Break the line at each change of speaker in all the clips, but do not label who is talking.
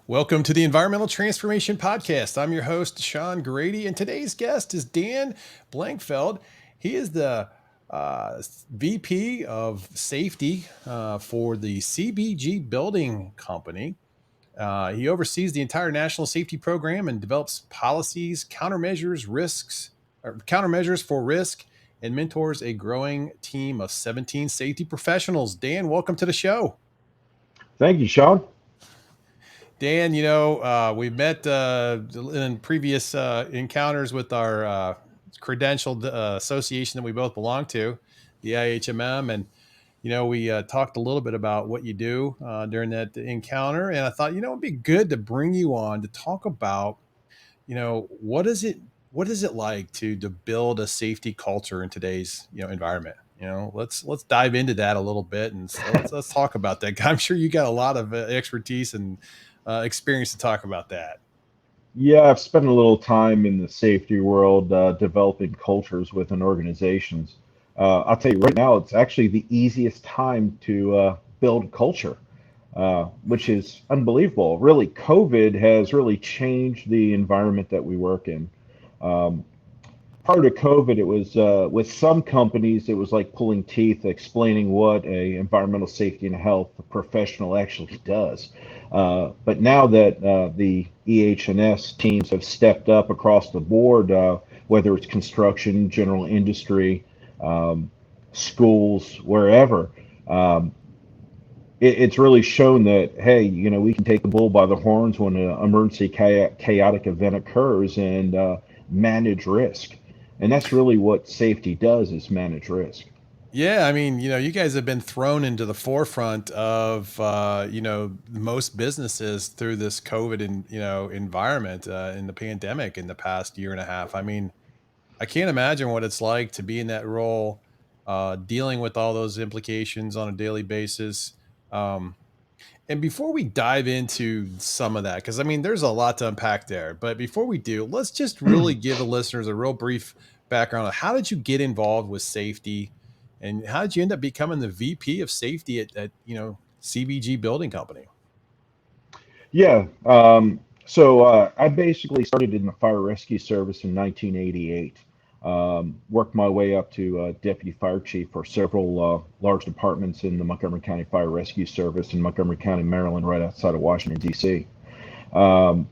Welcome to the Environmental Transformation Podcast. I'm your host, Sean Grady, and today's guest is Dan Blankfeld. He is the VP of Safety for the CBG Building Company. He oversees the entire national safety program and develops policies, countermeasures for risk, and mentors a growing team of 17 safety professionals. Dan, welcome to the show.
Thank you, Sean.
Dan, we met in previous encounters with our credentialed association that we both belong to, the IHMM. And, we talked a little bit about what you do during that encounter. And I thought, it'd be good to bring you on to talk about, what is it like to build a safety culture in today's, environment? Let's dive into that a little bit and let's talk about that. I'm sure you got a lot of expertise and experience to talk about that.
Yeah, I've spent a little time in the safety world developing cultures within organizations. I'll tell you right now, it's actually the easiest time to build culture, which is unbelievable. Really, COVID has really changed the environment that we work in. Um, Prior to COVID, it was with some companies, it was like pulling teeth, explaining what a environmental safety and health professional actually does. But now that the EH&S teams have stepped up across the board, whether it's construction, general industry, um, schools, wherever, um, it's really shown that, hey, we can take the bull by the horns when an emergency chaotic event occurs and manage risk. And that's really what safety does, is manage risk.
Yeah, I mean, you guys have been thrown into the forefront of most businesses through this COVID and environment in the pandemic in the past year and a half. I mean, I can't imagine what it's like to be in that role, dealing with all those implications on a daily basis. Um, And before we dive into some of that, because I mean, there's a lot to unpack there. But before we do, let's just really give the listeners a real brief background of how did you get involved with safety, and how did you end up becoming the VP of safety at CBG Building Company?
Yeah. So I basically started in the fire rescue service in 1988. Worked my way up to deputy fire chief for several large departments in the Montgomery County Fire Rescue Service in Montgomery County, Maryland, right outside of Washington, D.C. Um,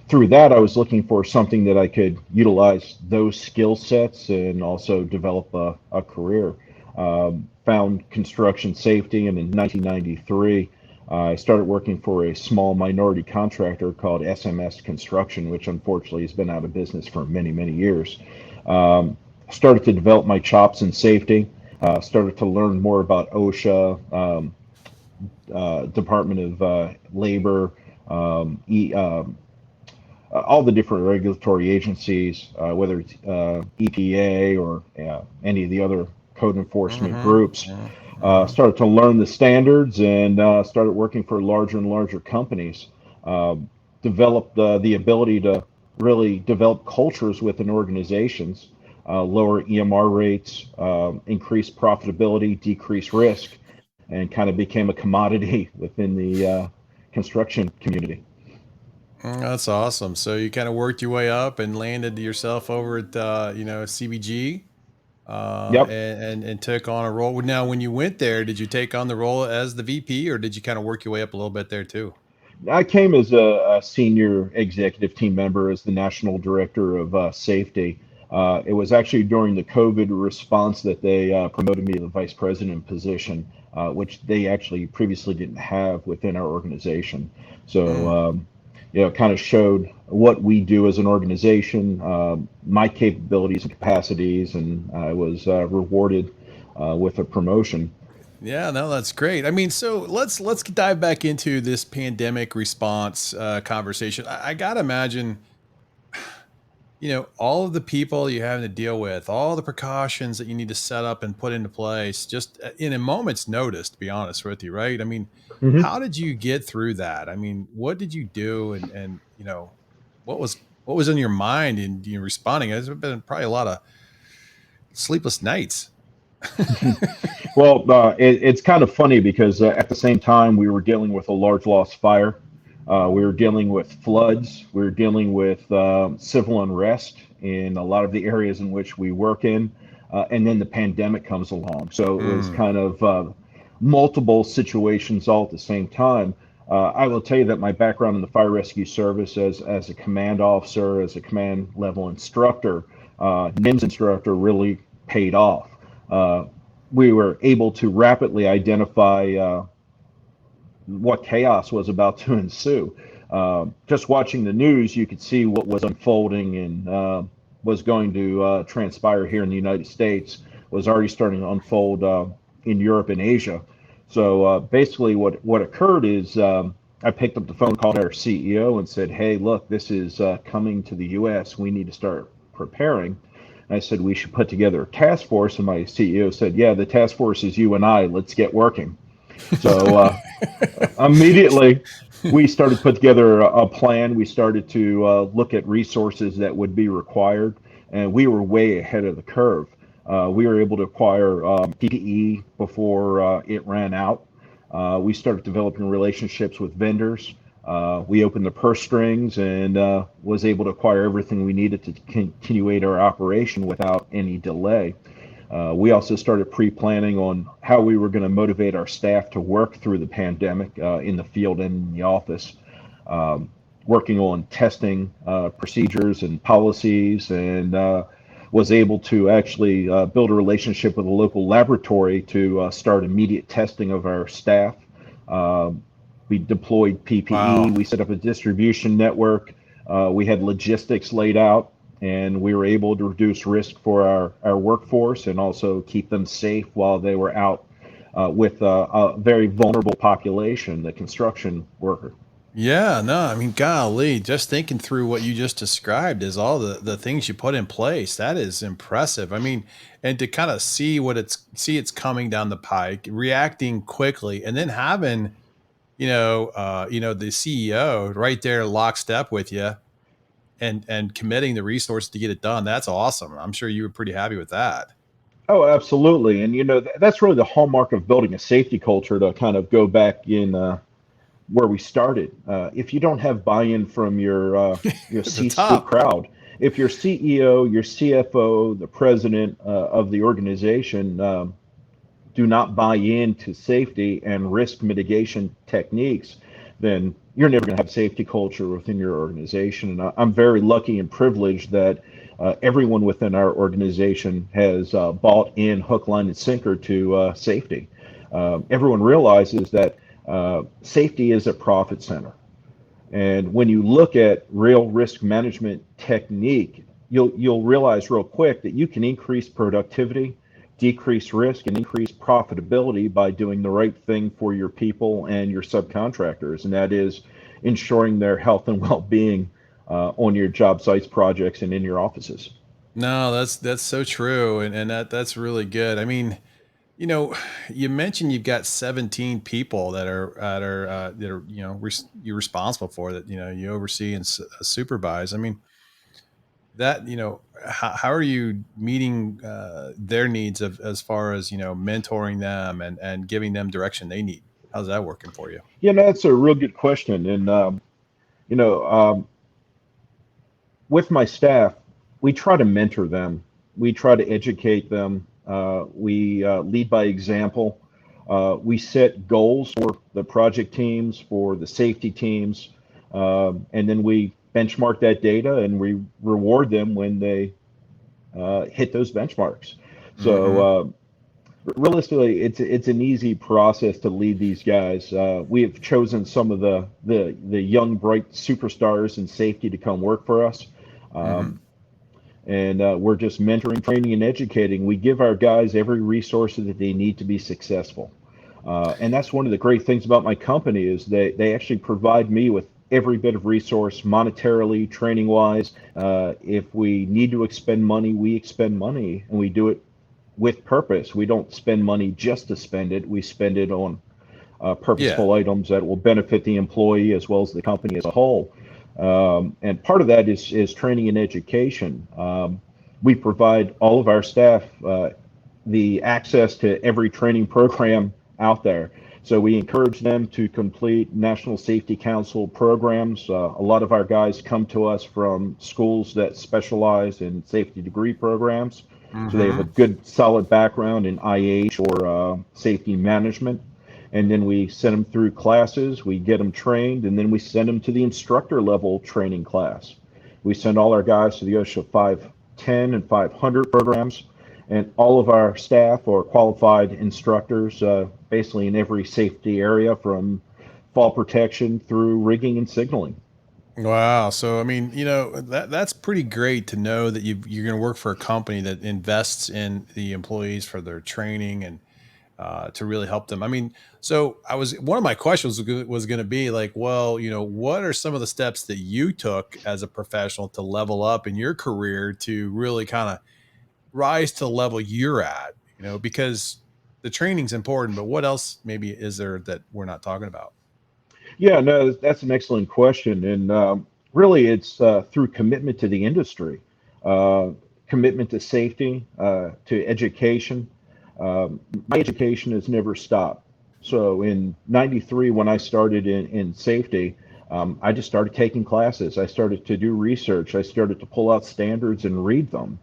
Through that, I was looking for something that I could utilize those skill sets and also develop a career. Found construction safety, and in 1993, I started working for a small minority contractor called SMS Construction, which unfortunately has been out of business for many, many years. Um, Started to develop my chops in safety, started to learn more about OSHA, Department of Labor, all the different regulatory agencies, whether it's EPA or any of the other code enforcement
Mm-hmm.
groups.
Mm-hmm.
Started to learn the standards and started working for larger and larger companies. Uh, Developed the ability to really develop cultures within organizations, lower EMR rates, increase profitability, decrease risk, and kind of became a commodity within the construction community.
That's awesome. So you kind of worked your way up and landed yourself over at CBG,
Yep.
and took on a role. Now, when you went there, did you take on the role as the VP, or did you kind of work your way up a little bit there too?
I came as a senior executive team member as the national director of safety. It was actually during the COVID response that they promoted me to the vice president position, which they actually previously didn't have within our organization. So,
Mm.
it kind of showed what we do as an organization, my capabilities and capacities, and I was rewarded with a promotion.
Yeah, no, that's great. I mean, so let's dive back into this pandemic response conversation. I gotta imagine, all of the people you're having to deal with, all the precautions that you need to set up and put into place, just in a moment's notice. To be honest with you, right? I mean,
Mhm.
how did you get through that? I mean, what did you do, and what was in your mind in responding? There's been probably a lot of sleepless nights.
Well, it's kind of funny because at the same time we were dealing with a large loss fire. We were dealing with floods. We were dealing with civil unrest in a lot of the areas in which we work in. And then the pandemic comes along. So it was
Mm.
kind of multiple situations all at the same time. I will tell you that my background in the fire rescue service as a command officer, as a command level instructor, NIMS instructor, really paid off. We were able to rapidly identify what chaos was about to ensue. Just watching the news, you could see what was unfolding and was going to transpire here in the United States was already starting to unfold in Europe and Asia. So basically, what occurred is I picked up the phone, called our CEO, and said, "Hey, look, this is coming to the U.S. We need to start preparing." And I said we should put together a task force, and my CEO said, "Yeah, the task force is you and I. Let's get working." So immediately we started to put together a plan. We started to look at resources that would be required, and we were way ahead of the curve. We were able to acquire PPE before it ran out. We started developing relationships with vendors. We opened the purse strings and was able to acquire everything we needed to continuate our operation without any delay. We also started pre-planning on how we were going to motivate our staff to work through the pandemic in the field and in the office, working on testing procedures and policies, and was able to actually build a relationship with a local laboratory to start immediate testing of our staff. We deployed PPE.
Wow.
We set up a distribution network. We had logistics laid out, and we were able to reduce risk for our workforce and also keep them safe while they were out with a very vulnerable population, the construction worker.
Yeah, no, I mean, golly, just thinking through what you just described is all the things you put in place. That is impressive. I mean, and to kind of see it's coming down the pike, reacting quickly, and then having, the CEO right there lockstep with you and committing the resources to get it done. That's awesome. I'm sure you were pretty happy with that.
Oh, absolutely. And that's really the hallmark of building a safety culture, to kind of go back in where we started. If you don't have buy-in from your
At the
C-suite
top.
crowd, if your CEO, your CFO, the president of the organization do not buy into safety and risk mitigation techniques, then you're never going to have safety culture within your organization. And I'm very lucky and privileged that everyone within our organization has bought in hook, line, and sinker to safety. Everyone realizes that safety is a profit center. And when you look at real risk management technique, you'll realize real quick that you can increase productivity, decrease risk, and increase profitability by doing the right thing for your people and your subcontractors, and that is ensuring their health and well-being on your job sites, projects, and in your offices.
No, that's so true, and that's really good. I mean, you know, you mentioned you've got 17 people that are you're responsible for, that you oversee and supervise. I mean, that how are you meeting their needs of as far as mentoring them and giving them direction they need? How's that working for you?
That's a real good question. And you know, um, with my staff, we try to mentor them. We try to educate them. We lead by example. We set goals for the project teams, for the safety teams, and then we benchmark that data and we reward them when they hit those benchmarks. So
Hmm.
realistically, it's an easy process to lead these guys. We have chosen some of the young, bright superstars in safety to come work for us.
Hmm.
Um, and we're just mentoring, training, and educating. We give our guys every resource that they need to be successful. And that's one of the great things about my company is they actually provide me with every bit of resource, monetarily, training wise. If we need to expend money, we expend money, and we do it with purpose. We don't spend money just to spend it. We spend it on
Yeah.
purposeful items that will benefit the employee as well as the company as a whole. And part of that is training and education. We provide all of our staff the access to every training program out there. So we encourage them to complete National Safety Council programs. A lot of our guys come to us from schools that specialize in safety degree programs. So they have a
Mm-hmm.
good solid background in IH or safety management. And then we send them through classes, we get them trained, and then we send them to the instructor level training class. We send all our guys to the OSHA 510 and 500 programs, and all of our staff are qualified instructors, basically in every safety area from fall protection through rigging and signaling.
Wow. So, I mean, that's pretty great to know that you're going to work for a company that invests in the employees for their training and to really help them. I mean, so one of my questions was going to be like, well, what are some of the steps that you took as a professional to level up in your career to really kind of rise to the level you're at, because the training's important, but what else maybe is there that we're not talking about?
Yeah, no, that's an excellent question. And really, it's through commitment to the industry, uh, commitment to safety, to education. My education has never stopped. So in '93, when I started in safety, I just started taking classes. I started to do research. I started to pull out standards and read them,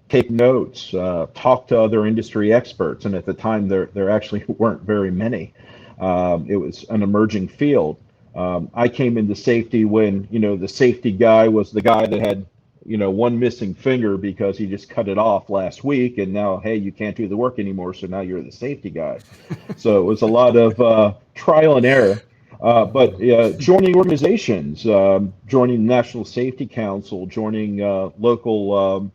take notes, talk to other industry experts. And at the time, there actually weren't very many. It was an emerging field. I came into safety when, the safety guy was the guy that had, one missing finger because he just cut it off last week. And now, hey, you can't do the work anymore. So now you're the safety guy. So it was a lot of trial and error. But joining organizations, joining the National Safety Council, joining local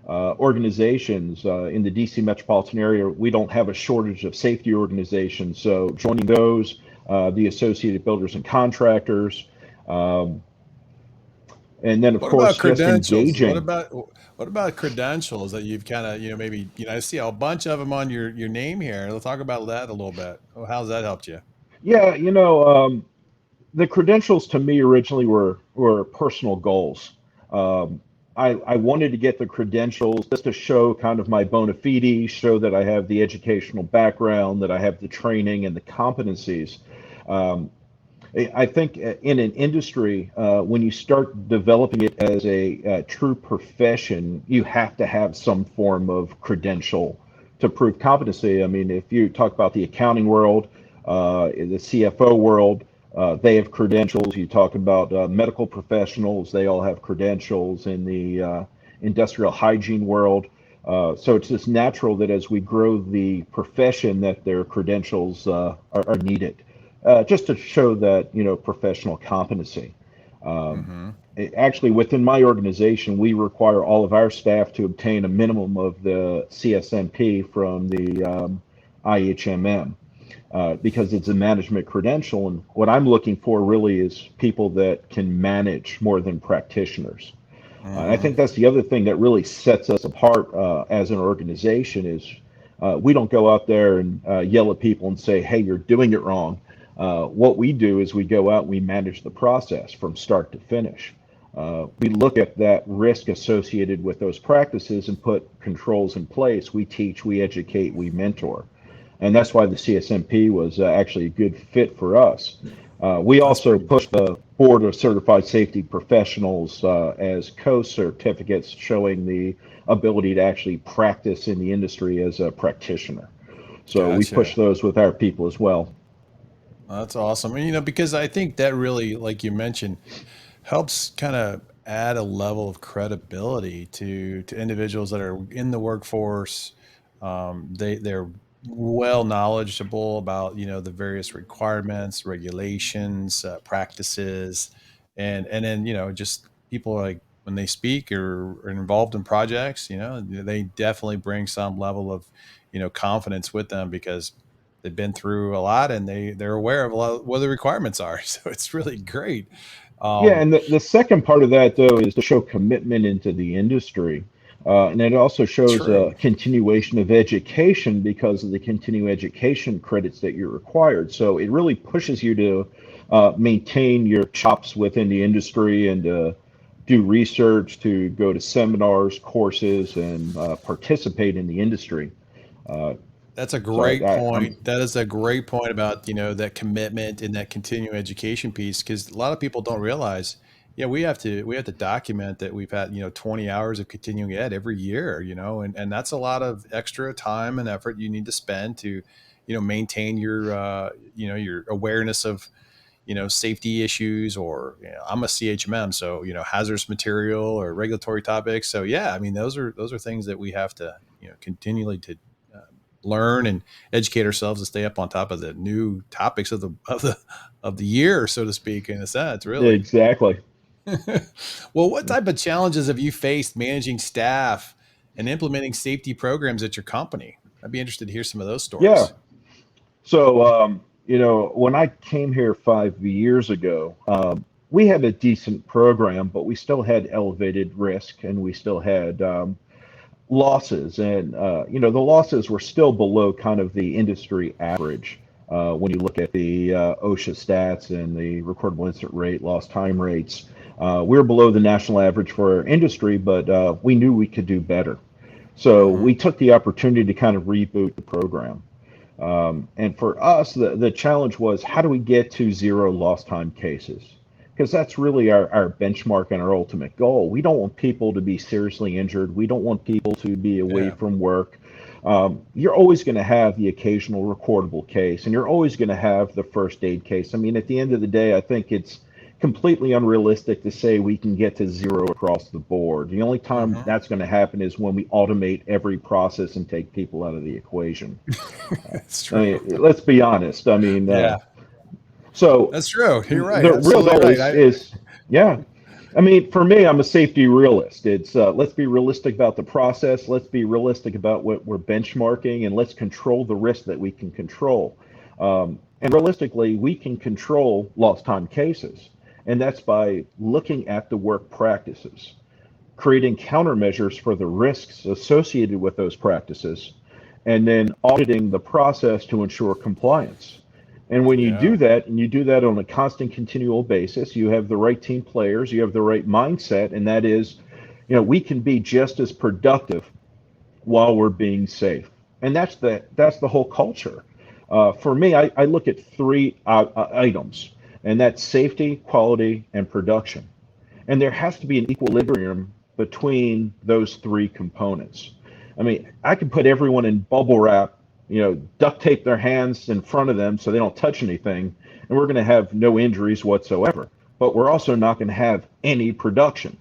organizations in the DC metropolitan area, we don't have a shortage of safety organizations. So joining those, the Associated Builders and Contractors, um, and then of
What about
course just
credentials?
engaging.
What about credentials that you've kind of, maybe, I see a bunch of them on your name here. Let's talk about that a little bit. Oh, how's that helped you?
Yeah, the credentials to me originally were personal goals. Um, I wanted to get the credentials just to show kind of my bona fide, show that I have the educational background, that I have the training and the competencies. Um, I think in an industry, when you start developing it as a true profession, you have to have some form of credential to prove competency. I mean, if you talk about the accounting world, in the CFO world, they have credentials. You talk about medical professionals, they all have credentials in the industrial hygiene world. So it's just natural that as we grow the profession, that their credentials are needed, just to show that professional competency. Um,
Mm-hmm.
Actually, within my organization, we require all of our staff to obtain a minimum of the CSNP from the IHMM, because it's a management credential. And what I'm looking for really is people that can manage more than practitioners. I
Mm-hmm.
think that's the other thing that really sets us apart as an organization is we don't go out there and yell at people and say, hey, you're doing it wrong. What we do is we go out and we manage the process from start to finish. We look at that risk associated with those practices and put controls in place. We teach, we educate, we mentor. And that's why the CSMP was actually a good fit for us. We
That's
also
pretty.
push the Board of Certified Safety Professionals as co-certificates showing the ability to actually practice in the industry as a practitioner. So we push
Gotcha.
those with our people as well.
That's awesome. And, because I think that really, like you mentioned, helps kind of add a level of credibility to individuals that are in the workforce. They're well knowledgeable about the various requirements, regulations, practices, and then just people like when they speak or are involved in projects, they definitely bring some level of confidence with them because they've been through a lot and they're aware of a lot of what the requirements are. So it's really great.
Yeah,
Um,
and the second part of that, though, is to show commitment into the industry. And it also shows a
True.
continuation of education because of the continuing education credits that you're required. So it really pushes you to maintain your chops within the industry and do research, to go to seminars, courses, and participate in the industry. Uh,
That's a
So
great
I'm
point. That is a great point about, that commitment and that continuing education piece, because a lot of people don't realize, yeah, we have to document that we've had, 20 hours of continuing ed every year, and that's a lot of extra time and effort you need to spend to, maintain your awareness of, safety issues, or, I'm a CHMM, so, hazardous material or regulatory topics. So yeah, I mean, those are things that we have to, continually to learn and educate ourselves to stay up on top of the new topics of the year, so to speak, in a sense, really.
exactly.
Well, what type of challenges have you faced managing staff and implementing safety programs at your company? I'd be interested to hear some of those
Yeah.
stories.
So, when I came here 5 years ago, we had a decent program, but we still had elevated risk and we still had losses. And, the losses were still below kind of the industry average. When you look at the OSHA stats and the recordable incident rate, lost time rates, we're below the national average for our industry, but we knew we could do better. So
Hmm.
we took the opportunity to kind of reboot the program. And for us, the challenge was how do we get to zero lost time cases? Because that's really our benchmark and our ultimate goal. We don't want people to be seriously injured. We don't want people to be away
Yeah.
from work. You're always going to have the occasional recordable case, and you're always going to have the first aid case. I mean, at the end of the day, I think it's completely unrealistic to say we can get to zero across the board. The only time
Hmm.
that's going to happen is when we automate every process and take people out of the equation.
It's
I
true.
mean, let's be honest. I mean,
Yeah,
so
that's true. You're right.
the real
Absolutely
goal
right.
is, yeah. I mean, for me, I'm a safety realist. It's let's be realistic about the process. Let's be realistic about what we're benchmarking, and let's control the risk that we can control. And realistically, we can control lost time cases, and that's by looking at the work practices, creating countermeasures for the risks associated with those practices, and then auditing the process to ensure compliance. And when you
Yeah.
do that, and you do that on a constant, continual basis, you have the right team players, you have the right mindset, and that is, we can be just as productive while we're being safe. And that's the whole culture. For me, I look at three items, and that's safety, quality, and production. And there has to be an equilibrium between those three components. I mean, I could put everyone in bubble wrap, duct tape their hands in front of them so they don't touch anything, and we're going to have no injuries whatsoever. But we're also not going to have any production.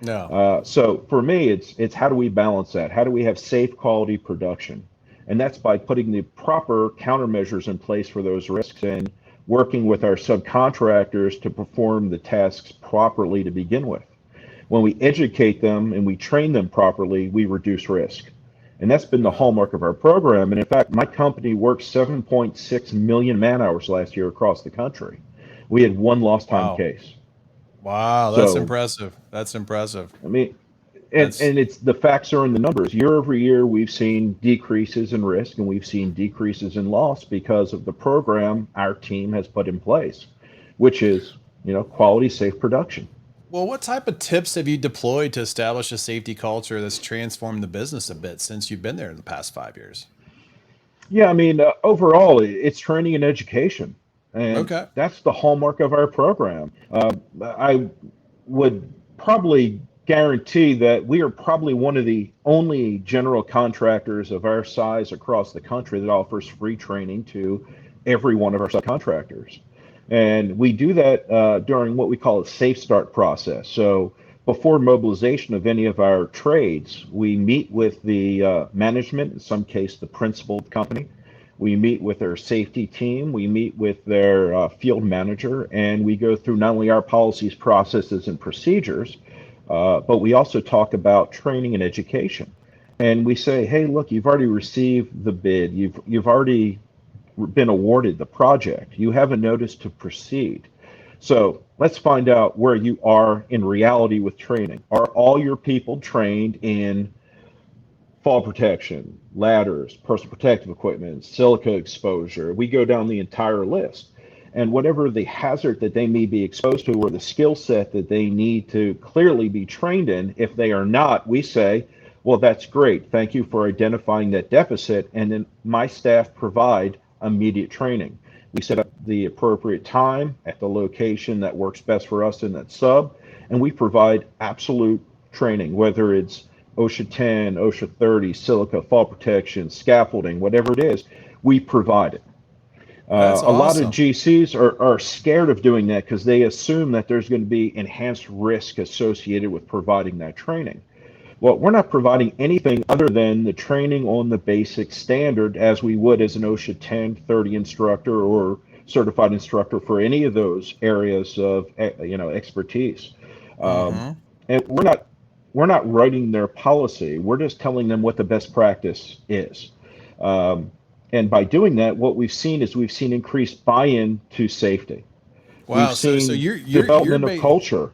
No.
So for me, it's how do we balance that? How do we have safe quality production? And that's by putting the proper countermeasures in place for those risks and working with our subcontractors to perform the tasks properly to begin with. When we educate them and we train them properly, we reduce risk. And that's been the
Yeah.
hallmark of our program. And in fact, my company worked 7.6 million man hours last year across the country. We had one lost time
Wow.
case.
Wow. That's
So,
impressive. That's impressive.
I mean, and,
That's
and it's the facts are in the numbers. Year over year, we've seen decreases in risk and we've seen decreases in loss because of the program our team has put in place, which is, quality, safe production.
Well, what type of tips have you deployed to establish a safety culture that's transformed the business a bit since you've been there in the past 5 years?
Yeah, I mean, overall, it's training and education, and
Okay.
that's the hallmark of our program. I would probably guarantee that we are probably one of the only general contractors of our size across the country that offers free training to every one of our subcontractors. And we do that during what we call a safe start process. So before mobilization of any of our trades, we meet with the management, in some case the principal of the company. We meet with their safety team, we meet with their field manager, and we go through not only our policies, processes, and procedures, but we also talk about training and education. And we say, hey, look, you've already received the bid, you've already been awarded the project, you have a notice to proceed. So let's find out where you are in reality with training. Are all your people trained in fall protection, ladders, personal protective equipment, silica exposure? We go down the entire list. And whatever the hazard that they may be exposed to or the skill set that they need to clearly be trained in, if they are not, we say, Well, that's great. Thank you for identifying that deficit. And then my staff provide immediate training. We set up the appropriate time at the location that works best for us in that sub, and we provide absolute training, whether it's OSHA 10, OSHA 30, silica, fall protection, scaffolding, whatever it is, we provide it.
That's
A lot of
awesome.
GCs are scared of doing that because they assume that there's going to be enhanced risk associated with providing that training. Well, we're not providing anything other than the training on the basic standard as we would as an OSHA 10, 30 instructor or certified instructor for any of those areas of expertise. Um,
Hmm.
and we're not writing their policy. We're just telling them what the best practice is. Um, and by doing that, what we've seen increased buy-in to safety. We've
Wow. So
seen
you're
development of culture.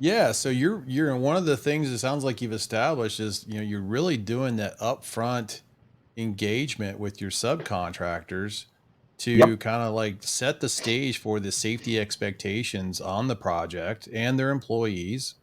yeah. So you're one of the things it sounds like you've established is you're really doing that upfront engagement with your subcontractors to
Yep.
kind of like set the stage for the safety expectations on the project and their employees,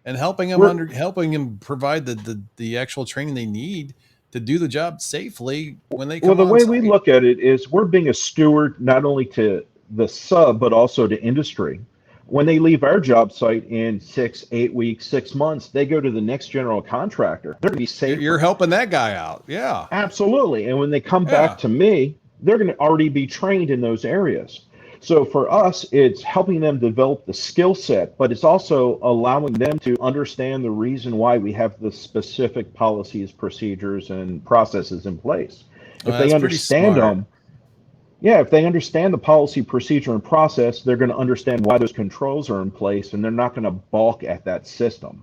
and
We're
helping them provide the actual training they need to do the job safely when they
Well,
come
the
on
way we
site.
look at it is we're being a steward not only to the sub, but also to industry. When they leave our job site in 6, 8 weeks, 6 months, they go to the next general contractor. They're going to be
You're
safer.
helping that guy out. Yeah.
Absolutely. And when they come back
Yeah.
to me, they're going to already be trained in those areas. So for us, it's helping them develop the skill set, but it's also allowing them to understand the reason why we have the specific policies, procedures, and processes in place. If they
That's pretty
understand
smart.
them, yeah, if they understand the policy, procedure, and process, they're going to understand why those controls are in place and they're not going to balk at that system.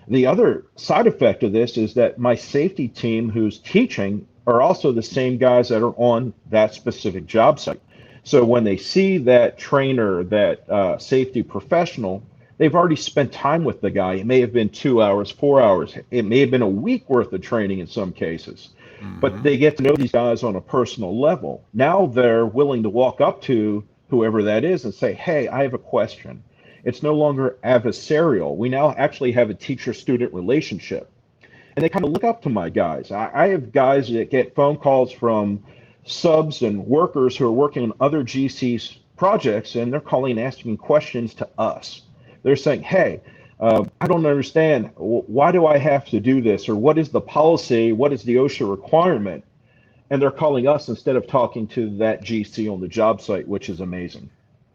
The other side effect of this is that my safety team who's teaching are also the same guys that are on that specific job site. So when they see that trainer, that safety professional, they've already spent time with the guy. It may have been 2 hours, 4 hours. It may have been a week worth of training in some cases. But
Hmm.
they get to know these guys on a personal level. Now they're willing to walk up to whoever that is and say, hey, I have a question. It's no longer adversarial. We now actually have a teacher student relationship. And they kind of look up to my guys. I have guys that get phone calls from subs and workers who are working on other GC's projects, and they're calling and asking questions to us. They're saying, hey, I don't understand. Why do I have to do this? Or what is the policy? What is the OSHA requirement? And they're calling us instead of talking to that GC on the job site, which is amazing.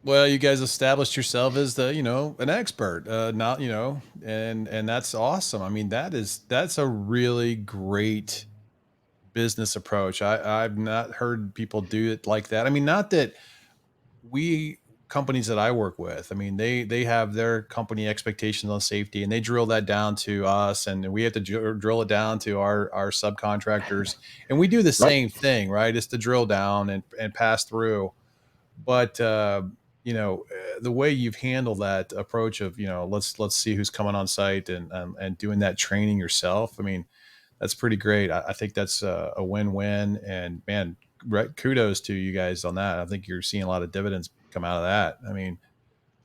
Well, you guys established yourself as an expert, not, and that's awesome. I mean, that's a really great business approach. I've not heard people do it like that. I mean, not that we companies that I work with, I mean, they have their company expectations on safety and they drill that down to us, and we have to drill it down to our subcontractors, and we do the
Right?
same thing, right? It's to drill down and pass through. But the way you've handled that approach of let's see who's coming on site and doing that training yourself. I mean, that's pretty great. I think that's a win-win. And man, kudos to you guys on that. I think you're seeing a lot of dividends come out of that. I mean,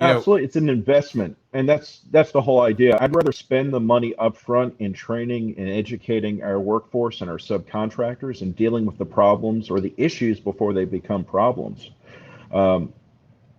you know,
Absolutely, it's an investment, and that's the whole idea. I'd rather spend the money upfront in training and educating our workforce and our subcontractors and dealing with the problems or the issues before they become problems. Um,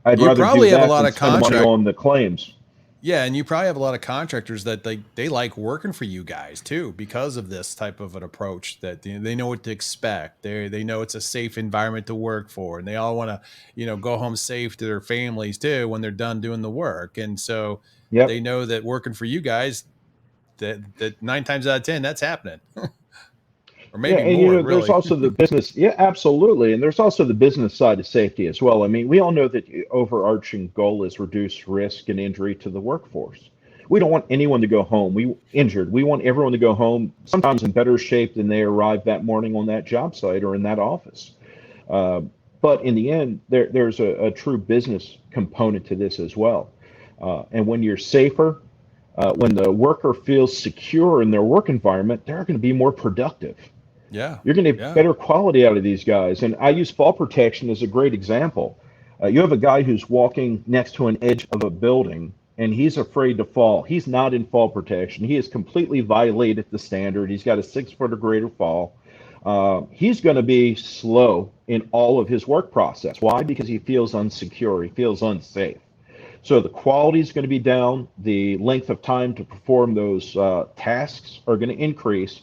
I'd
you
rather do
probably have a
that
lot
than
of
spend the money
contract
on the claims.
Yeah, and you probably have a lot of contractors that they like working for you guys too because of this type of an approach that they know what to expect. They know it's a safe environment to work for, and they all want to go home safe to their families too when they're done doing the work. And so they
Yep.
know that working for you guys, that 9 times out of 10 that's happening, or
Yeah,
maybe
and
more
there's
really.
also the business. Yeah, absolutely, and there's also the business side of safety as well. I mean, we all know that the overarching goal is reduce risk and injury to the workforce. We don't want anyone to go home injured. We want everyone to go home sometimes in better shape than they arrived that morning on that job site or in that office. Uh, but in the end, there's a true business component to this as well. And when you're safer, when the worker feels secure in their work environment, they're going to be more productive.
Yeah,
You're going to get
yeah.
better quality out of these guys. And I use fall protection as a great example. You have a guy who's walking next to an edge of a building and he's afraid to fall. He's not in fall protection. He has completely violated the standard. He's got a 6 foot or greater fall. He's going to be slow in all of his work process. Why? Because he feels unsecure. He feels unsafe. So the quality is going to be down. The length of time to perform those tasks are going to increase,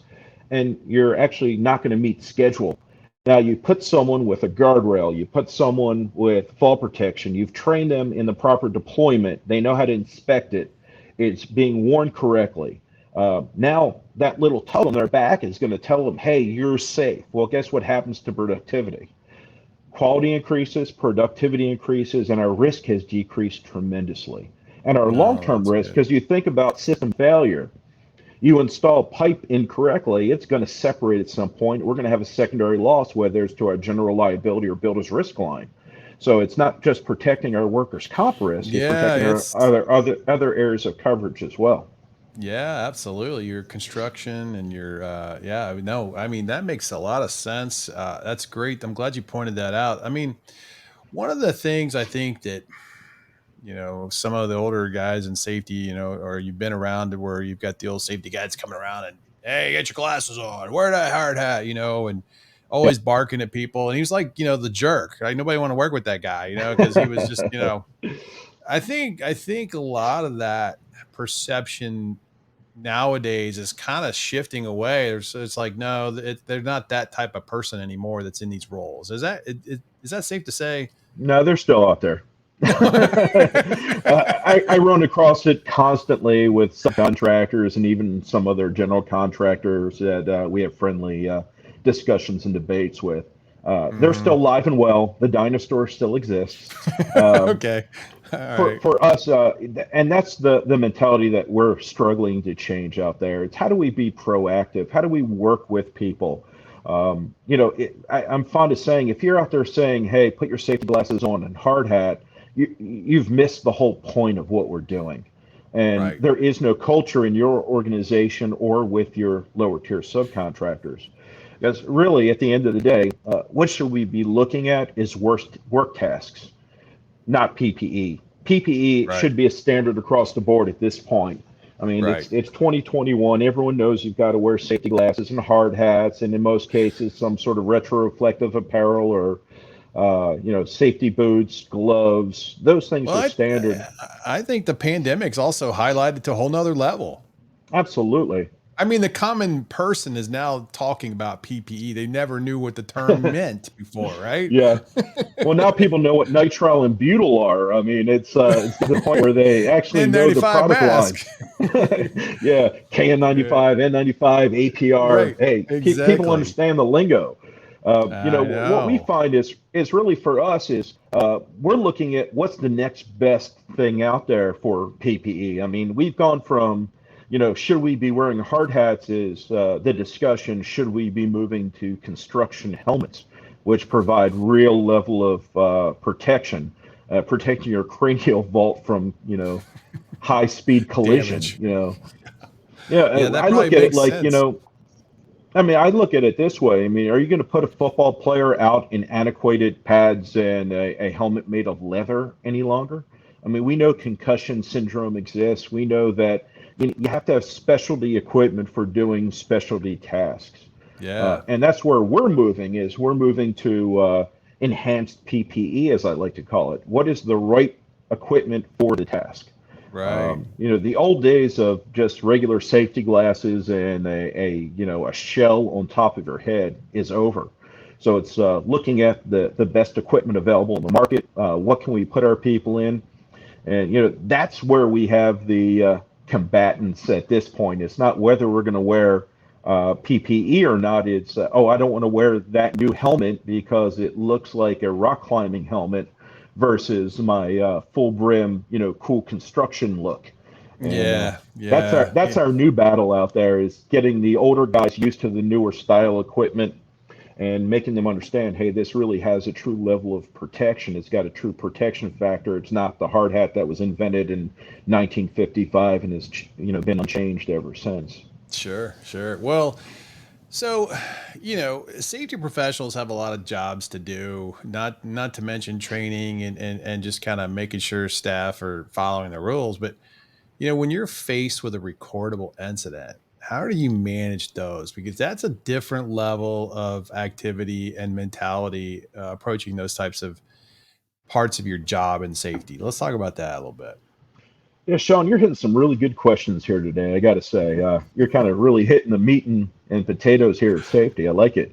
and you're actually not going to meet schedule. Now, you put someone with a guardrail, you put someone with fall protection, you've trained them in the proper deployment, they know how to inspect it, it's being worn correctly. Now, that little tug on their back is going to tell them, hey, you're safe. Well, guess what happens to productivity? Quality increases, productivity increases, and our risk has decreased tremendously. And our long
No,
term
that's
risk,
good.
because you think about system failure, you install pipe incorrectly, it's going to separate at some point. We're going to have a secondary loss, whether it's to our general liability or builder's risk line. So it's not just protecting our workers' comp risk; it's
Yeah,
protecting our
it's
other areas of coverage as well.
yeah, absolutely. Your construction and your yeah, no, I mean that makes a lot of sense. That's great. I'm glad you pointed that out. I mean, one of the things I think that some of the older guys in safety, or you've been around to where you've got the old safety guys coming around and hey, get your glasses on, wear that hard hat, and
Yeah.
always barking at people. And he was like, the jerk. Like nobody want to work with that guy, because he was just, I think a lot of that perception nowadays is kind of shifting away. It's like, no, they're not that type of person anymore that's in these roles. Is that safe to say?
No, they're still out there. I run across it constantly with subcontractors and even some other general contractors that we have friendly discussions and debates with. They're still
Hmm.
alive and well. The dinosaur still exists. Um,
Okay. All right.
for us, and that's the mentality that we're struggling to change out there. It's how do we be proactive? How do we work with people? I'm fond of saying if you're out there saying, "Hey, put your safety glasses on and hard hat," you've missed the whole point of what we're doing. And
Right.
there is no culture in your organization or with your lower tier subcontractors. Because really, at the end of the day, what should we be looking at is work tasks, not PPE. PPE
Right.
should be a standard across the board at this point. I mean,
Right.
it's 2021. Everyone knows you've got to wear safety glasses and hard hats, and in most cases, some sort of retro-reflective apparel or safety boots, gloves. Those things
Well,
are standard.
I think the pandemic's also highlighted to a whole nother level.
Absolutely.
I mean, the common person is now talking about PPE. They never knew what the term meant before, right?
Yeah. Well, now people know what nitrile and butyl are. I mean, it's to the point where they actually know the
N95
product
mask.
lines. Yeah,
Yeah,
KN95, N95, APR.
right.
Hey, people
Exactly.
understand the lingo.
I
What we
know.
find is really for us is we're looking at what's the next best thing out there for PPE. I mean, we've gone from should we be wearing hard hats is the discussion. Should we be moving to construction helmets, which provide real level of protection, protecting your cranial vault from high speed collision.
Damage.
Yeah,
Yeah, that
I
probably
look at it
makes
like
sense.
I mean, I look at it this way. I mean, are you going to put a football player out in antiquated pads and a helmet made of leather any longer? I mean, we know concussion syndrome exists. We know that you have to have specialty equipment for doing specialty tasks.
Yeah.
And that's where we're moving is we're moving to enhanced PPE, as I like to call it. What is the right equipment for the task?
Right.
The old days of just regular safety glasses and a shell on top of your head is over. So it's looking at the best equipment available in the market. What can we put our people in? And that's where we have the combatants at this point. It's not whether we're going to wear PPE or not. It's oh, I don't want to wear that new helmet because it looks like a rock climbing helmet versus my full brim, cool construction look. And
Yeah.
that's our
Yeah.
that's our new battle out there is getting the older guys used to the newer style equipment and making them understand, hey, this really has a true level of protection. It's got a true protection factor. It's not the hard hat that was invented in 1955 and has been unchanged ever since.
Sure. Sure. Well, So, safety professionals have a lot of jobs to do, not to mention training and just kind of making sure staff are following the rules. But, when you're faced with a recordable incident, how do you manage those? Because that's a different level of activity and mentality approaching those types of parts of your job and safety. Let's talk about that a little bit.
Yeah, Sean, you're hitting some really good questions here today. I got to say, you're kind of really hitting the meat and potatoes here of safety. I like it.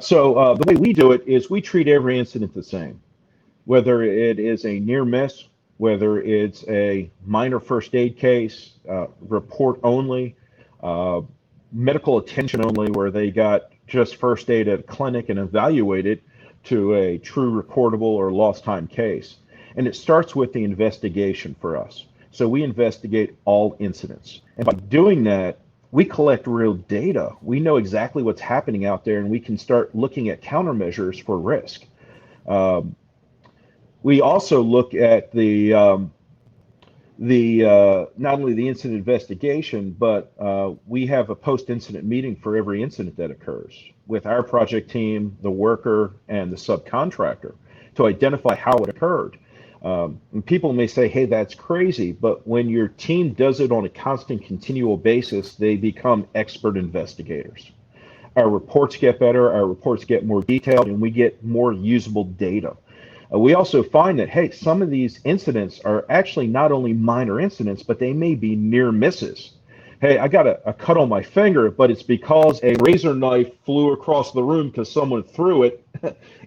So the way we do it is we treat every incident the same, whether it is a near miss, whether it's a minor first aid case, report only, uh, medical attention only, where they got just first aid at a clinic and evaluated, to a true recordable or lost time case. And it starts with the investigation for us. So we investigate all incidents. And by doing that, we collect real data. We know exactly what's happening out there, and we can start looking at countermeasures for risk. Um, we also look at the not only the incident investigation, but we have a post-incident meeting for every incident that occurs with our project team, the worker, and the subcontractor to identify how it occurred. And people may say, "Hey, that's crazy," but when your team does it on a constant, continual basis, they become expert investigators. Our reports get better, our reports get more detailed, and we get more usable data. We also find that, hey, some of these incidents are actually not only minor incidents, but they may be near misses. Hey, I got a cut on my finger, but it's because a razor knife flew across the room because someone threw it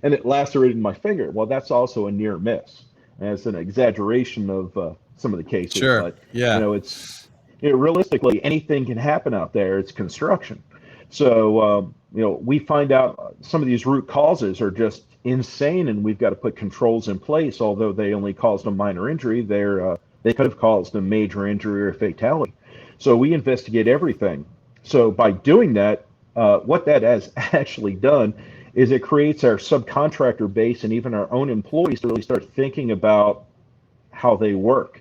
and it lacerated my finger. Well, that's also a near miss. And it's an exaggeration of some of the cases,
Sure.
but
Yeah.
it's realistically anything can happen out there. It's construction. So, we find out some of these root causes are just insane, and we've got to put controls in place. Although they only caused a minor injury, they could have caused a major injury or fatality. So we investigate everything. So by doing that, what that has actually done is it creates our subcontractor base and even our own employees to really start thinking about how they work.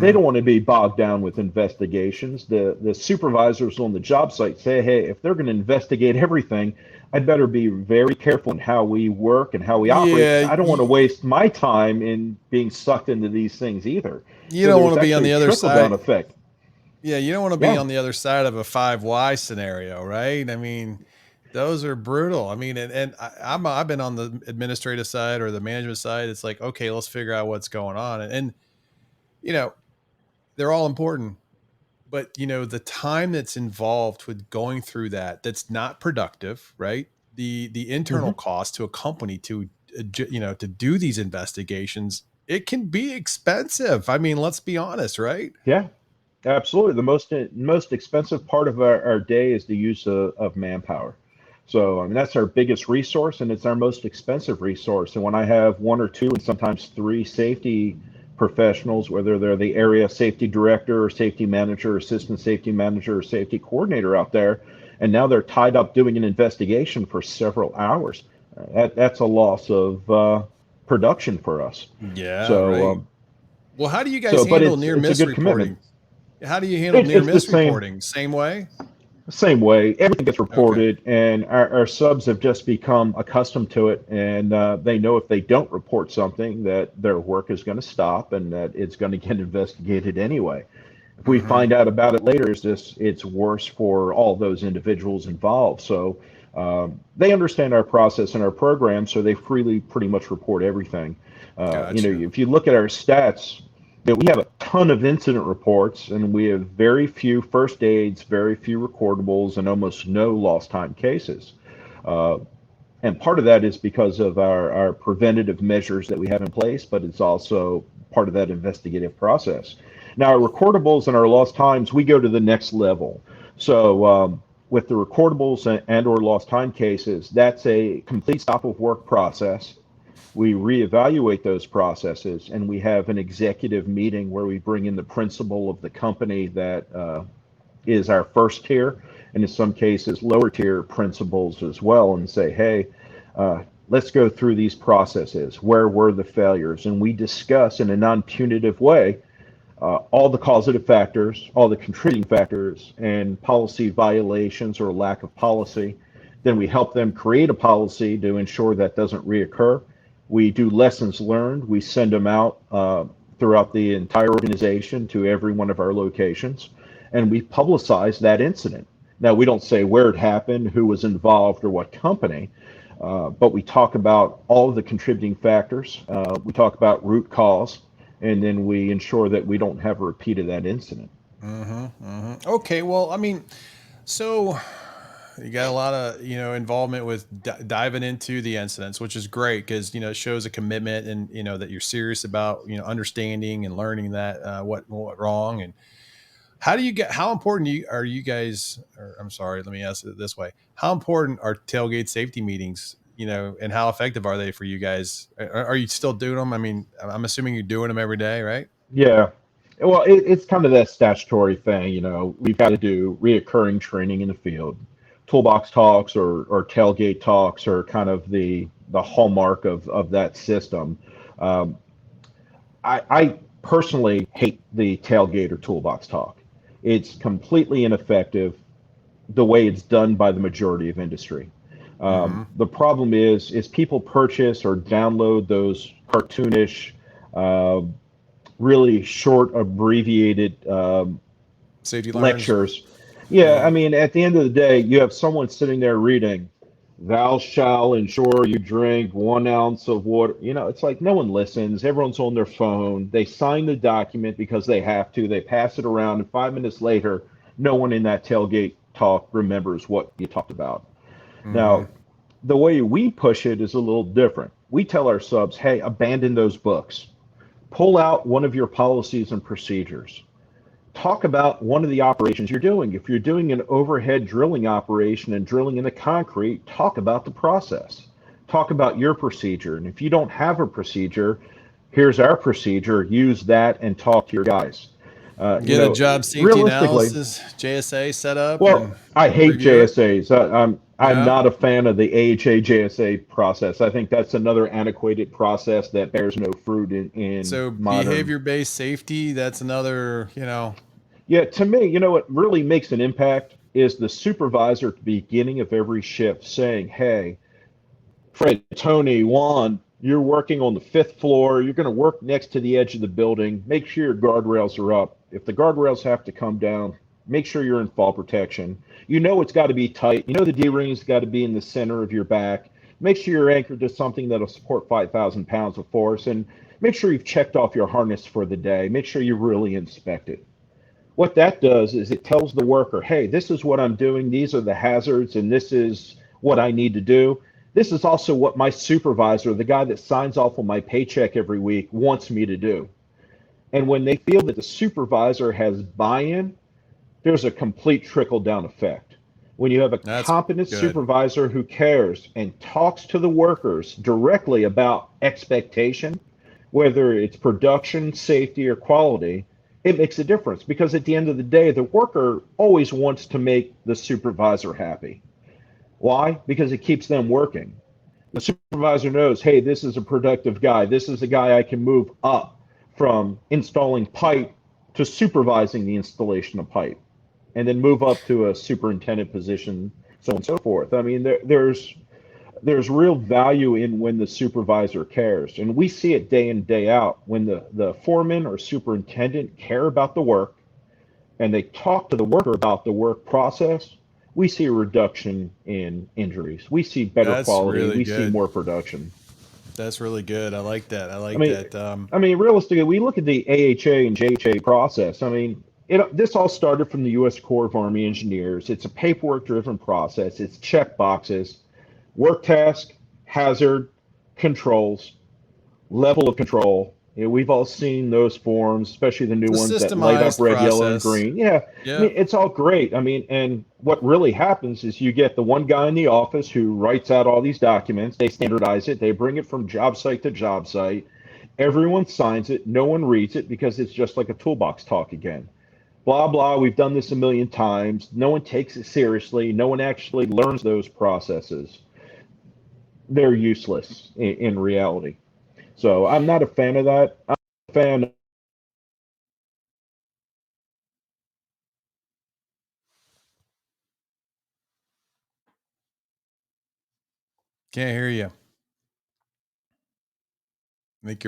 They
Hmm.
don't want to be bogged down with investigations. The supervisors on the job site say, hey, if they're going to investigate everything, I'd better be very careful in how we work and how we operate because
Yeah.
I don't want to waste my time in being sucked into these things either.
You
So
don't want
there's
to be on
actually a
the other
trickle down
side.
effect.
Yeah, you don't want to be
Yeah,
on the other side of a five Y scenario, right? I mean, those are brutal. I mean, I've been on the administrative side or the management side. It's like, okay, let's figure out what's going on, and you know, they're all important, but the time that's involved with going through that's not productive, right? The internal
hmm
cost to a company to to do these investigations, it can be expensive. I mean, let's be honest, right?
yeah, absolutely. The most expensive part of our day is the use of manpower. So I mean that's our biggest resource and it's our most expensive resource. And when I have one or two and sometimes three safety professionals, whether they're the area safety director or safety manager, assistant safety manager, or safety coordinator out there, and now they're tied up doing an investigation for several hours, that's a loss of production for us.
Yeah,
So
right. Well, how do you guys
so but
handle
it's
near
it's a
miss
good commitment.
reporting? How do you handle near
It's the
miss
same.
reporting? Same way?
Same way, everything gets
Okay.
reported, and our subs have just become accustomed to it, and they know if they don't report something, that their work is going to stop and that it's going to get investigated anyway. If we
Hmm.
find out about it later, it's worse for all those individuals involved. So they understand our process and our program, so they freely pretty much report everything.
Gotcha.
If you look at our stats, we have a ton of incident reports, and we have very few first aids, very few recordables, and almost no lost time cases. Uh, and part of that is because of our preventative measures that we have in place, but it's also part of that investigative process. Now, our recordables and our lost times, we go to the next level. So with the recordables and or lost time cases, that's a complete stop of work process. We reevaluate those processes and we have an executive meeting where we bring in the principal of the company that is our first tier, and in some cases, lower tier principals as well, and say, hey, let's go through these processes. Where were the failures? And we discuss in a non punitive way all the causative factors, all the contributing factors, and policy violations or lack of policy. Then we help them create a policy to ensure that doesn't reoccur. We do lessons learned. We send them out throughout the entire organization to every one of our locations, and we publicize that incident. Now, we don't say where it happened, who was involved, or what company, but we talk about all of the contributing factors. We talk about root cause, and then we ensure that we don't have a repeat of that incident.
Okay, well, I mean, so you got a lot of involvement with diving into the incidents, which is great because it shows a commitment and that you're serious about understanding and learning that what went wrong. And how do you get how important are you guys? Or I'm sorry, let me ask it this way: how important are tailgate safety meetings? And how effective are they for you guys? Are you still doing them? I mean, I'm assuming you're doing them every day, right?
Yeah. Well, it's kind of that statutory thing, we've got to do reoccurring training in the field. Toolbox talks or tailgate talks are kind of the hallmark of that system. Um, I personally hate the tailgate or toolbox talk. It's completely ineffective the way it's done by the majority of industry.
Mm-hmm.
The problem is people purchase or download those cartoonish, uh, really short, abbreviated
Safety learns.
lectures. Yeah,
Yeah.
I mean, at the end of the day, you have someone sitting there reading, "Thou shall ensure you drink 1 ounce of water." It's like no one listens. Everyone's on their phone. They sign the document because they have to. They pass it around, and 5 minutes later, no one in that tailgate talk remembers what you talked about.
Mm-hmm.
Now, the way we push it is a little different. We tell our subs, "Hey, abandon those books. Pull out one of your policies and procedures. Talk about one of the operations you're doing. If you're doing an overhead drilling operation and drilling in the concrete, talk about the process. Talk about your procedure. And if you don't have a procedure, here's our procedure. Use that and talk to your guys."
Get a job safety
Realistically,
analysis JSA set up and
well, I hate
review it.
JSAs. I'm
Yeah.
not a fan of the AHA JSA process. I think that's another antiquated process that bears no fruit in
So
modern.
behavior based safety, that's another,
Yeah, to me, what really makes an impact is the supervisor at the beginning of every shift saying, "Hey, Fred, Tony, Juan, you're working on the fifth floor. You're going to work next to the edge of the building. Make sure your guardrails are up. If the guardrails have to come down, make sure you're in fall protection. It's got to be tight. The D-ring's got to be in the center of your back. Make sure you're anchored to something that'll support 5,000 pounds of force. And make sure you've checked off your harness for the day. Make sure you really inspect it." What that does is it tells the worker, "Hey, this is what I'm doing. These are the hazards, and this is what I need to do. This is also what my supervisor, the guy that signs off on my paycheck every week, wants me to do." And when they feel that the supervisor has buy-in, there's a complete trickle-down effect. When you have a
that's
competent
good.
supervisor who cares and talks to the workers directly about expectation, whether it's production, safety, or quality, it makes a difference because at the end of the day, the worker always wants to make the supervisor happy. Why? Because it keeps them working. The supervisor knows, hey, this is a productive guy. This is a guy I can move up from installing pipe to supervising the installation of pipe, and then move up to a superintendent position, so on and so forth. I mean, there's real value in when the supervisor cares. And we see it day in, day out. When the foreman or superintendent care about the work and they talk to the worker about the work process, we see a reduction in injuries. We see better
That's
quality.
really
We see
good.
more production.
That's really good. I like that. I
I
like
mean,
that.
realistically, we look at the AHA and JHA process. This all started from the U.S. Corps of Army Engineers. It's a paperwork-driven process. It's check boxes, work task, hazard, controls, level of control. We've all seen those forms, especially the new
It's a
ones that light up
systemized
red, yellow, and
process.
green. Yeah,
Yeah.
it's all great. And what really happens is you get the one guy in the office who writes out all these documents. They standardize it. They bring it from job site to job site. Everyone signs it. No one reads it because it's just like a toolbox talk again. Blah, blah. We've done this a million times. No one takes it seriously. No one actually learns those processes. They're useless in reality. So I'm not a fan of that. I'm a fan
Can't hear you. I think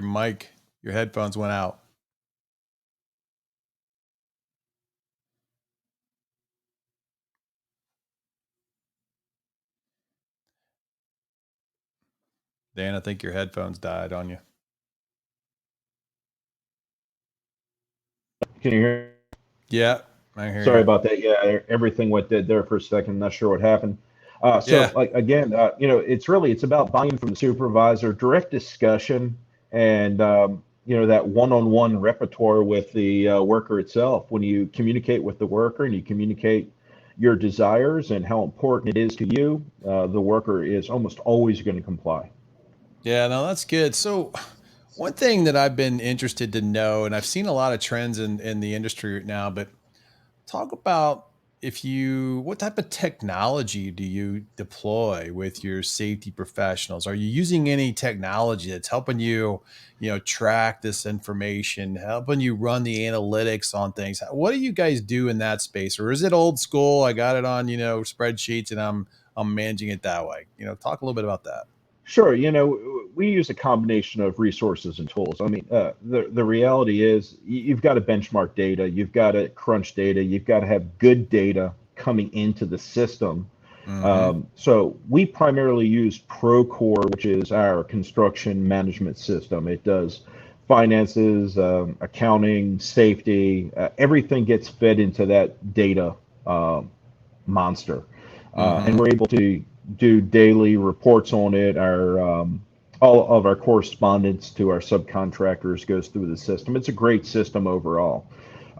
your headphones went out. Dan, I think your headphones died on you.
Can you hear?
Yeah, I hear
Sorry
you.
about that. Yeah, everything went dead there for a second. Not sure what happened. So,
Yeah.
like again, it's about buy-in from the supervisor, direct discussion, and that one-on-one repertoire with the worker itself. When you communicate with the worker and you communicate your desires and how important it is to you, the worker is almost always going to comply.
Yeah, no, that's good. So one thing that I've been interested to know, and I've seen a lot of trends in the industry right now, but talk about what type of technology do you deploy with your safety professionals? Are you using any technology that's helping you, track this information, helping you run the analytics on things? What do you guys do in that space? Or is it old school? I got it on, spreadsheets and I'm managing it that way. Talk a little bit about that.
Sure, we use a combination of resources and tools. I mean, the reality is you've got to benchmark data, you've got to crunch data, you've got to have good data coming into the system.
Hmm.
So we primarily use Procore, which is our construction management system. It does finances, accounting, safety, everything gets fed into that data uh, monster. And
Hmm.
we're able to do daily reports on it. All of our correspondence to our subcontractors goes through the system. It's a great system overall.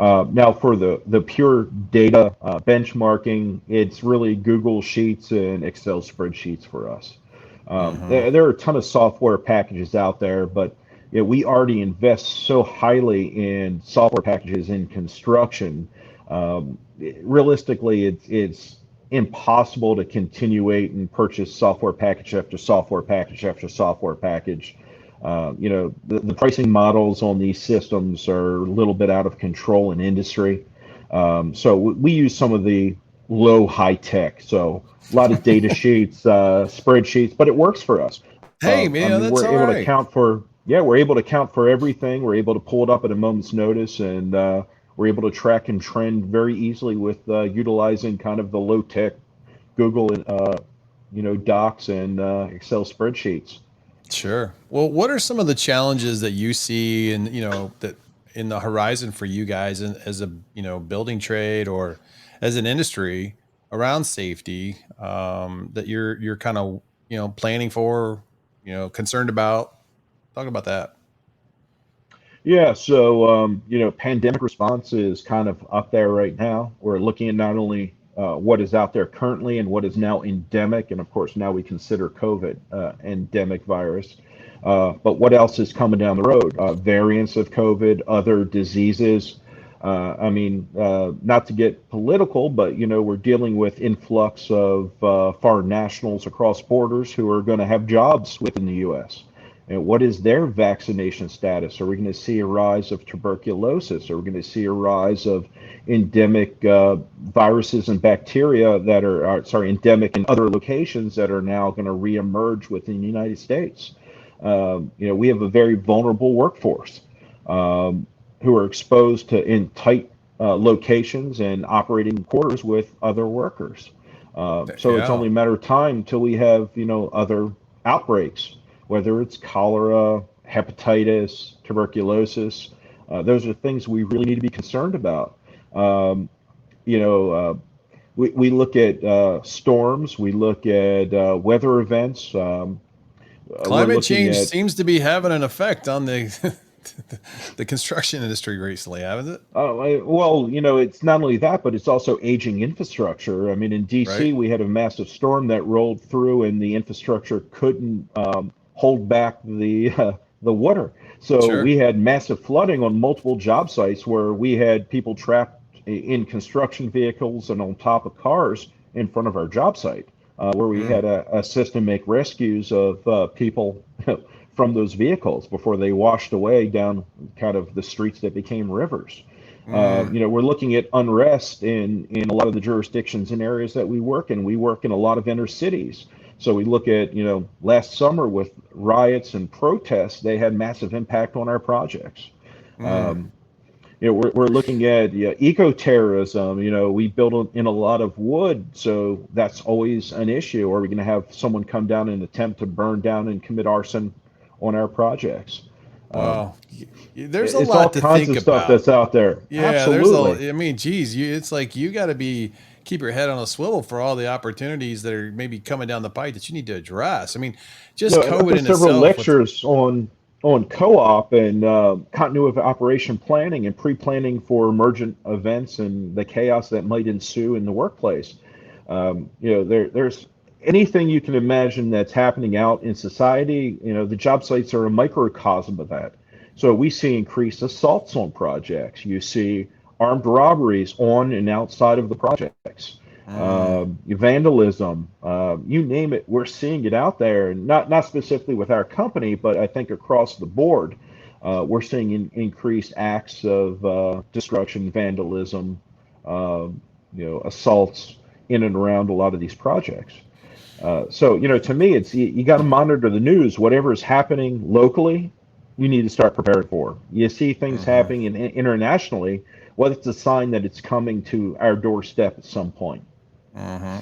Now, for the pure data benchmarking, it's really Google Sheets and Excel spreadsheets for us.
Hmm.
There are a ton of software packages out there, but we already invest so highly in software packages in construction. Realistically, it's impossible to continuate and purchase software package after software package after software package. The pricing models on these systems are a little bit out of control in industry. So we use some of the low high tech. So a lot of data sheets, spreadsheets, but it works for us.
Hey,
I
man,
mean,
that's all right.
we're able to count for everything. We're able to pull it up at a moment's notice, and we're able to track and trend very easily with utilizing kind of the low tech Google, Docs and Excel spreadsheets.
Sure. Well, what are some of the challenges that you see and that in the horizon for you guys as a building trade or as an industry around safety that you're kind of planning for, concerned about? Talk about that.
Yeah, so pandemic response is kind of up there right now. We're looking at not only what is out there currently and what is now endemic, and of course now we consider COVID endemic virus. But what else is coming down the road? Variants of COVID, other diseases. Not to get political, but we're dealing with influx of foreign nationals across borders who are going to have jobs within the U.S. And what is their vaccination status? Are we going to see a rise of tuberculosis? Are we going to see a rise of endemic viruses and bacteria that endemic in other locations that are now going to reemerge within the United States? We have a very vulnerable workforce who are exposed to in tight locations and operating quarters with other workers. So it's
Yeah.
only a matter of time until we have, other outbreaks, whether it's cholera, hepatitis, tuberculosis. Those are things we really need to be concerned about. Um, you know, uh, we look at storms, we look at weather events. We're
Climate
looking
change
at
seems to be having an effect on the the construction industry recently, haven't it?
well, it's not only that, but it's also aging infrastructure. I mean, in
Right.
DC, we had a massive storm that rolled through, and the infrastructure couldn't hold back the water. So
Sure.
we had massive flooding on multiple job sites where we had people trapped in construction vehicles and on top of cars in front of our job site, where we
Mm.
had a system make rescues of people from those vehicles before they washed away down kind of the streets that became rivers.
Mm.
We're looking at unrest in a lot of the jurisdictions and areas that we work in. We work in a lot of inner cities. So we look at, last summer with riots and protests, they had massive impact on our projects.
Mm,
Um, we're looking at eco-terrorism. We build in a lot of wood, so that's always an issue. Are we going to have someone come down and attempt to burn down and commit arson on our projects? Um,
well, there's a
it's all
lot to
kinds
think
of stuff
about.
that's out there.
Yeah,
Absolutely.
I mean, geez, it's like you got to keep your head on a swivel for all the opportunities that are maybe coming down the pipe that you need to address. I mean, just
And I've
COVID
done
in
several
itself with,
lectures on co-op and continuity of operation planning and pre-planning for emergent events and the chaos that might ensue in the workplace. There's anything you can imagine that's happening out in society. The job sites are a microcosm of that. So we see increased assaults on projects. You see armed robberies on and outside of the projects,
mm,
vandalism, you name it. We're seeing it out there, and not specifically with our company, but I think across the board, we're seeing increased acts of destruction, vandalism, uh, assaults in and around a lot of these projects. So, to me, it's you got to monitor the news. Whatever is happening locally, you need to start preparing for. You see things
hmm
happening internationally. Well, it's a sign that it's coming to our doorstep at some point.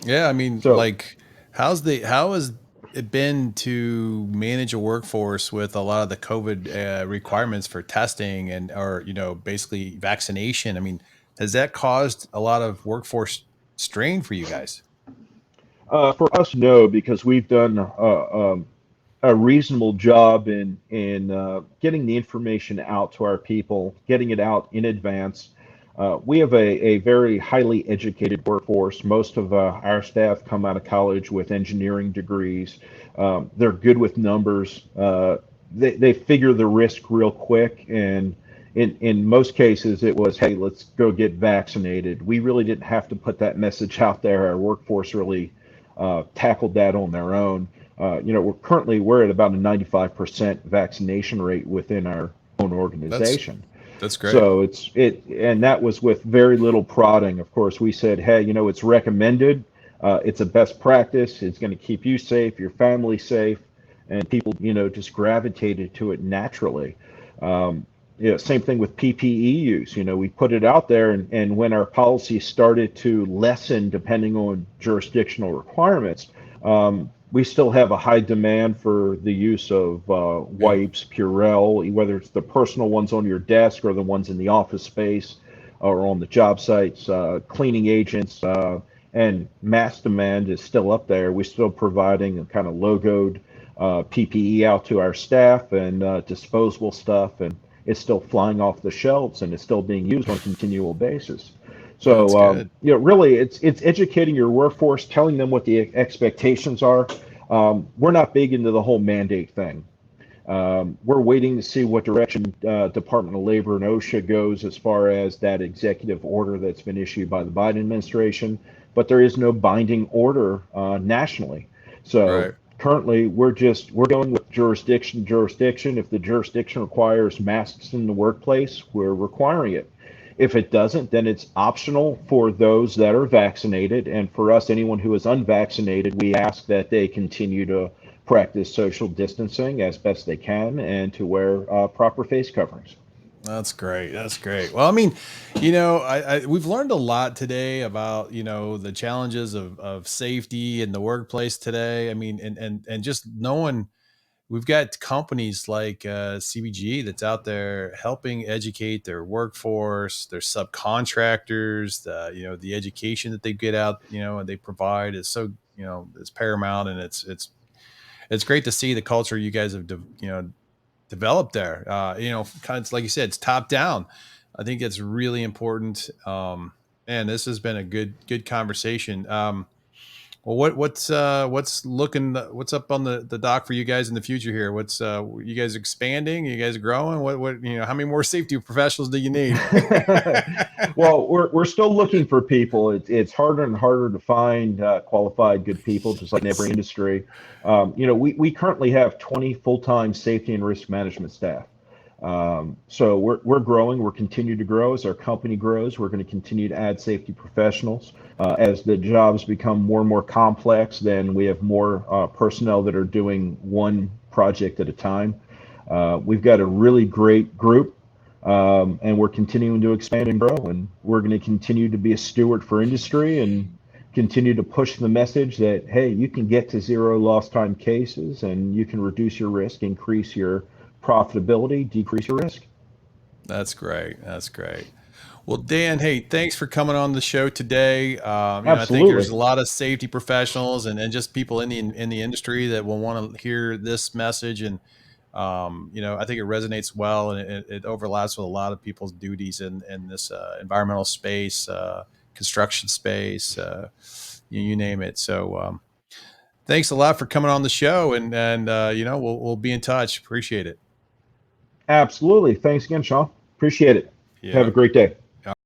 Yeah, I mean,
So,
like, how has it been to manage a workforce with a lot of the COVID requirements for testing and or basically vaccination? I mean, has that caused a lot of workforce strain for you guys?
for us, no, because we've done a reasonable job in getting the information out to our people, getting it out in advance. We have a very highly educated workforce. Most of our staff come out of college with engineering degrees. They're good with numbers. They figure the risk real quick, and in most cases, it was, hey, let's go get vaccinated. We really didn't have to put that message out there. Our workforce really tackled that on their own. We're at about a 95% vaccination rate within our own
That's
organization.
that's great.
So and that was with very little prodding. Of course, we said, hey, it's recommended. It's a best practice. It's going to keep you safe, your family safe, and people, just gravitated to it naturally. Same thing with PPE use. We put it out there, and when our policy started to lessen depending on jurisdictional requirements, we still have a high demand for the use of
Yeah,
wipes, Purell, whether it's the personal ones on your desk or the ones in the office space or on the job sites, cleaning agents, and mass demand is still up there. We're still providing a kind of logoed PPE out to our staff and disposable stuff, and it's still flying off the shelves and it's still being used on a continual basis.
that's
So,
good.
really, it's educating your workforce, telling them what the expectations are. We're not big into the whole mandate thing. We're waiting to see what direction Department of Labor and OSHA goes as far as that executive order that's been issued by the Biden administration, but there is no binding order nationally. So
Right.
currently, we're going with jurisdiction to jurisdiction. If the jurisdiction requires masks in the workplace, we're requiring it. If it doesn't, then it's optional for those that are vaccinated. And for us, anyone who is unvaccinated, we ask that they continue to practice social distancing as best they can and to wear proper face coverings.
That's great. That's great. Well, I mean, we've learned a lot today about the challenges of safety in the workplace today. I mean, and just knowing we've got companies like CBG that's out there helping educate their workforce, their subcontractors, the education that they get out, and they provide is so it's paramount, and it's great to see the culture you guys have developed there. Kind of like you said, it's top down. I think it's really important. And this has been a good conversation. Well, what's up on the dock for you guys in the future here? What's you guys expanding? You guys growing? What how many more safety professionals do you need?
Well, we're still looking for people. It's harder and harder to find qualified, good people, just like in every industry. We currently have 20 full-time safety and risk management staff. So we're growing. We're continuing to grow as our company grows. We're going to continue to add safety professionals. As the jobs become more and more complex, then we have more personnel that are doing one project at a time. We've got a really great group, and we're continuing to expand and grow. And we're going to continue to be a steward for industry and continue to push the message that, hey, you can get to zero lost time cases and you can reduce your risk, increase your profitability, decrease your risk.
That's great. That's great. Well, Dan, hey, thanks for coming on the show today. I think there's
Absolutely.
a lot of safety professionals and just people in the industry that will want to hear this message. And I think it resonates well, and it overlaps with a lot of people's duties in this environmental space, construction space, you name it. So thanks a lot for coming on the show, and we'll be in touch. Appreciate it.
Absolutely. Thanks again, Sean. Appreciate it. Have
Yeah.
a great day.